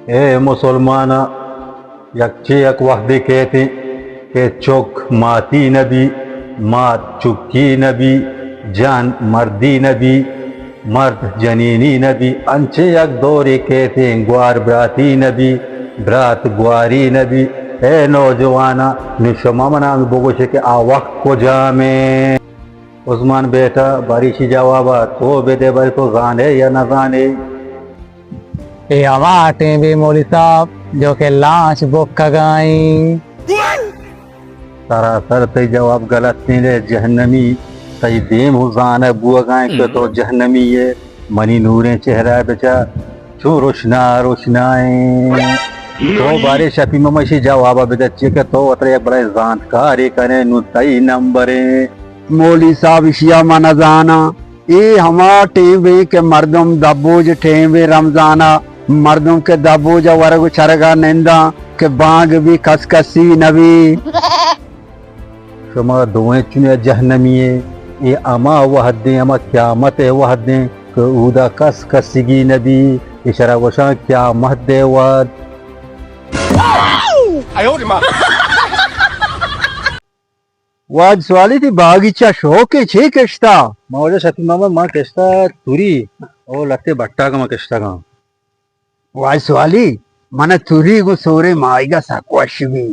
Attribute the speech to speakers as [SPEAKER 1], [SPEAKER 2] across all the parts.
[SPEAKER 1] ए मुसलमान यकचे यक वहदे कहते के चौक माती नबी मात चुक्की नबी जान मर्दी नबी मर्द जनीनी नबी अंचे यक दौरे कहते ग्वार ब्राती नबी ब्रात ग्वारी नबी। ए नौजवाना निशमा मना बोगोशे के आ वक्त को जामे उस्मान बेटा बारिशी जवाबा तो बेदे बारी तो जाने या न जाने
[SPEAKER 2] ये हमारे भी मौली साहब जो के लाश बुक गई
[SPEAKER 1] सरासर ते जवाब गलत नहीं दे जहन्नमी तई देम हुजान बुआ गाय के तो जहन्नमी ये मनी नूरे चेहरा बेचा छू रोशना रोशनाए तो बारे शफी ममशी जवाब बेदच्चे के तो अतरे एक बड़ा जानकार करे नु तई नंबरे
[SPEAKER 3] मौली साहब इशिया माना जाना ये हमारा टेवे के मर्दम दबोज टेवे रमजाना मर्दों के दबोज वर्ग चरगा निंदा के बाग भी खसखसी नबी
[SPEAKER 1] शुमा दोए चुने जहन्नमी ये अमा वहदे अमा क्यामत है वहदे के उदा कस कसीगी नबी इशारा वशा क्या महदे वद
[SPEAKER 3] वाज सवाली थी बागीचा शौक छे कश्ता
[SPEAKER 1] मौजा शफी मामा माँ कश्ता तुरी और लत्ते भट्टा का माँ कश्ता का
[SPEAKER 3] वाज सवाली मन तुरी को सोरे माईगा साकवाशवी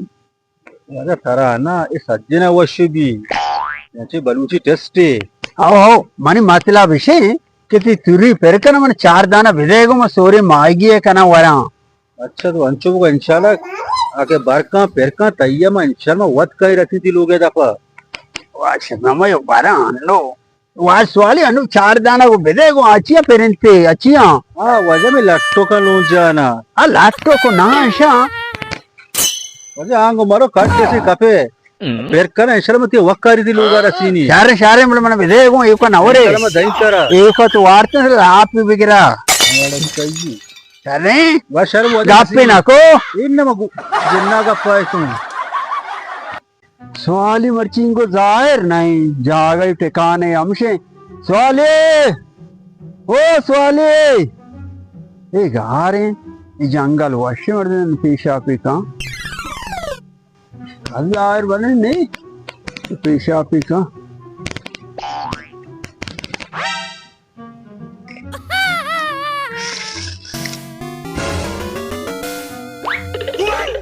[SPEAKER 1] अरे तारा ना इस सज्जन वशुबी याचे बलूची टेस्ट
[SPEAKER 3] आओ मनी मतला विषय कि तुरी पेरकन मन चार दाना विदेगो म सोरे माईगी कना वरा
[SPEAKER 1] अच्छा तो अंचो को इंशाल्लाह आके बारका पेरका तैया में इंशाल्लाह वत कई रखी थी लोगे दफा
[SPEAKER 3] वाज मम यो बारा लो वाज सवाली अनु चार दाना को विदेगो आचिया पेरनते आचिया
[SPEAKER 1] हाँ वजह में लट्टो का लो जाना
[SPEAKER 3] आ लाटो को ना आशा
[SPEAKER 1] वजह आंगो मारो काट कैसे कपे पेरका ना इंशाल्लाह मत वक्कारी थी लोगा रसीनी
[SPEAKER 3] शारे शारे मन विदेगो एको नवरे
[SPEAKER 1] इंशाल्लाह मैं दही करा
[SPEAKER 3] एको तो वार्ते आप भी बिगरा
[SPEAKER 1] कही
[SPEAKER 3] चले
[SPEAKER 1] वह शर्म वजह
[SPEAKER 3] गापे ना को
[SPEAKER 1] इन मगु जिन्ना का पाए तुम
[SPEAKER 3] सवाली मर्चिंग को जाहिर नहीं जागई ठिकाने हमसे सवाले ओ सवाले ये गारे ये जंगल वश्य मर्दन पेशा पे का अल्लाह बने नहीं पेशा पे का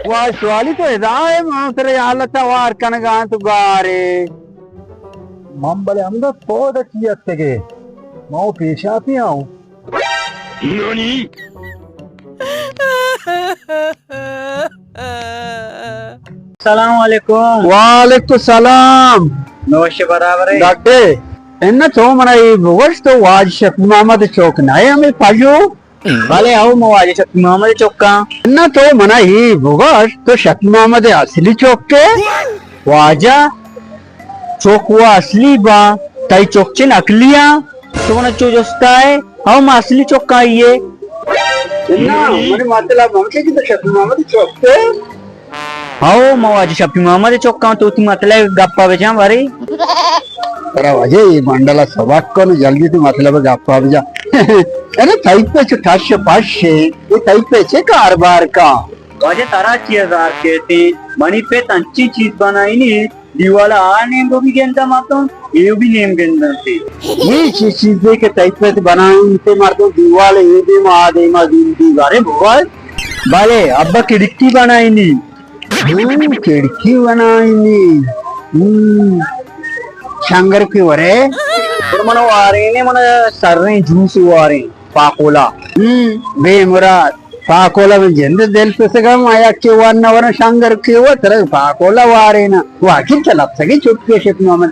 [SPEAKER 3] वाह सवाली तो हिदाय मातरे हालत वार कनगा तू गारे
[SPEAKER 1] मंबले हमदा बहुत अच्छी अच्छे के माओ पेशा पे आऊं
[SPEAKER 2] सलाम वालेकुम
[SPEAKER 3] वालेकुम सलाम
[SPEAKER 2] नौशे बराबर है
[SPEAKER 3] डॉक्टर इन्ना तो मनाई वर्ष तो वाज शफी मोहम्मद चौक ना है हमें पाजो
[SPEAKER 2] वाले आओ मवाजे शफी मोहम्मद चौका
[SPEAKER 3] इन्ना तो मनाई वर्ष तो शफी मोहम्मद असली चौक के वाजा चौक वो असली बा तई चौक चे नकलिया
[SPEAKER 2] तो ना चोजस्ता है हम असली चौका ये
[SPEAKER 3] इन्ना मने मतलब हमसे की तो शफी मोहम्मद चौक के
[SPEAKER 2] आओ मवाजे शफी मोहम्मद चौका तो ती मतलब गप्पा बेचा बारे
[SPEAKER 3] अरे वजह ये मंडला सबक को जल्दी तो मतलब गप्पा बेचा अरे तई पे छाश पाशे ये तई पे छे कारबार का
[SPEAKER 2] वाजे तारा 6000 कहते मनी पे तंची चीज बनाई नी दीवाला आने को भी गेंदा मातो ये भी नेम गेंदा थे
[SPEAKER 3] ये चीज के तई पे बनाई ते मार दो दीवाले ये भी मां दे मा दीवारे बोल
[SPEAKER 2] बाले अब्बा खिड़की बनाई नी
[SPEAKER 3] खिड़की बनाई नी शंकर की वरे
[SPEAKER 2] मनो आ रहे ने मन सर रहे जूस आ रहे पाकोला
[SPEAKER 3] बेमुराद पाकोला में जिंद दिल पे से गम आया के वन शंकर के वो तरह पाकोला वारे ना वाकिन चला सके चुटके शिप में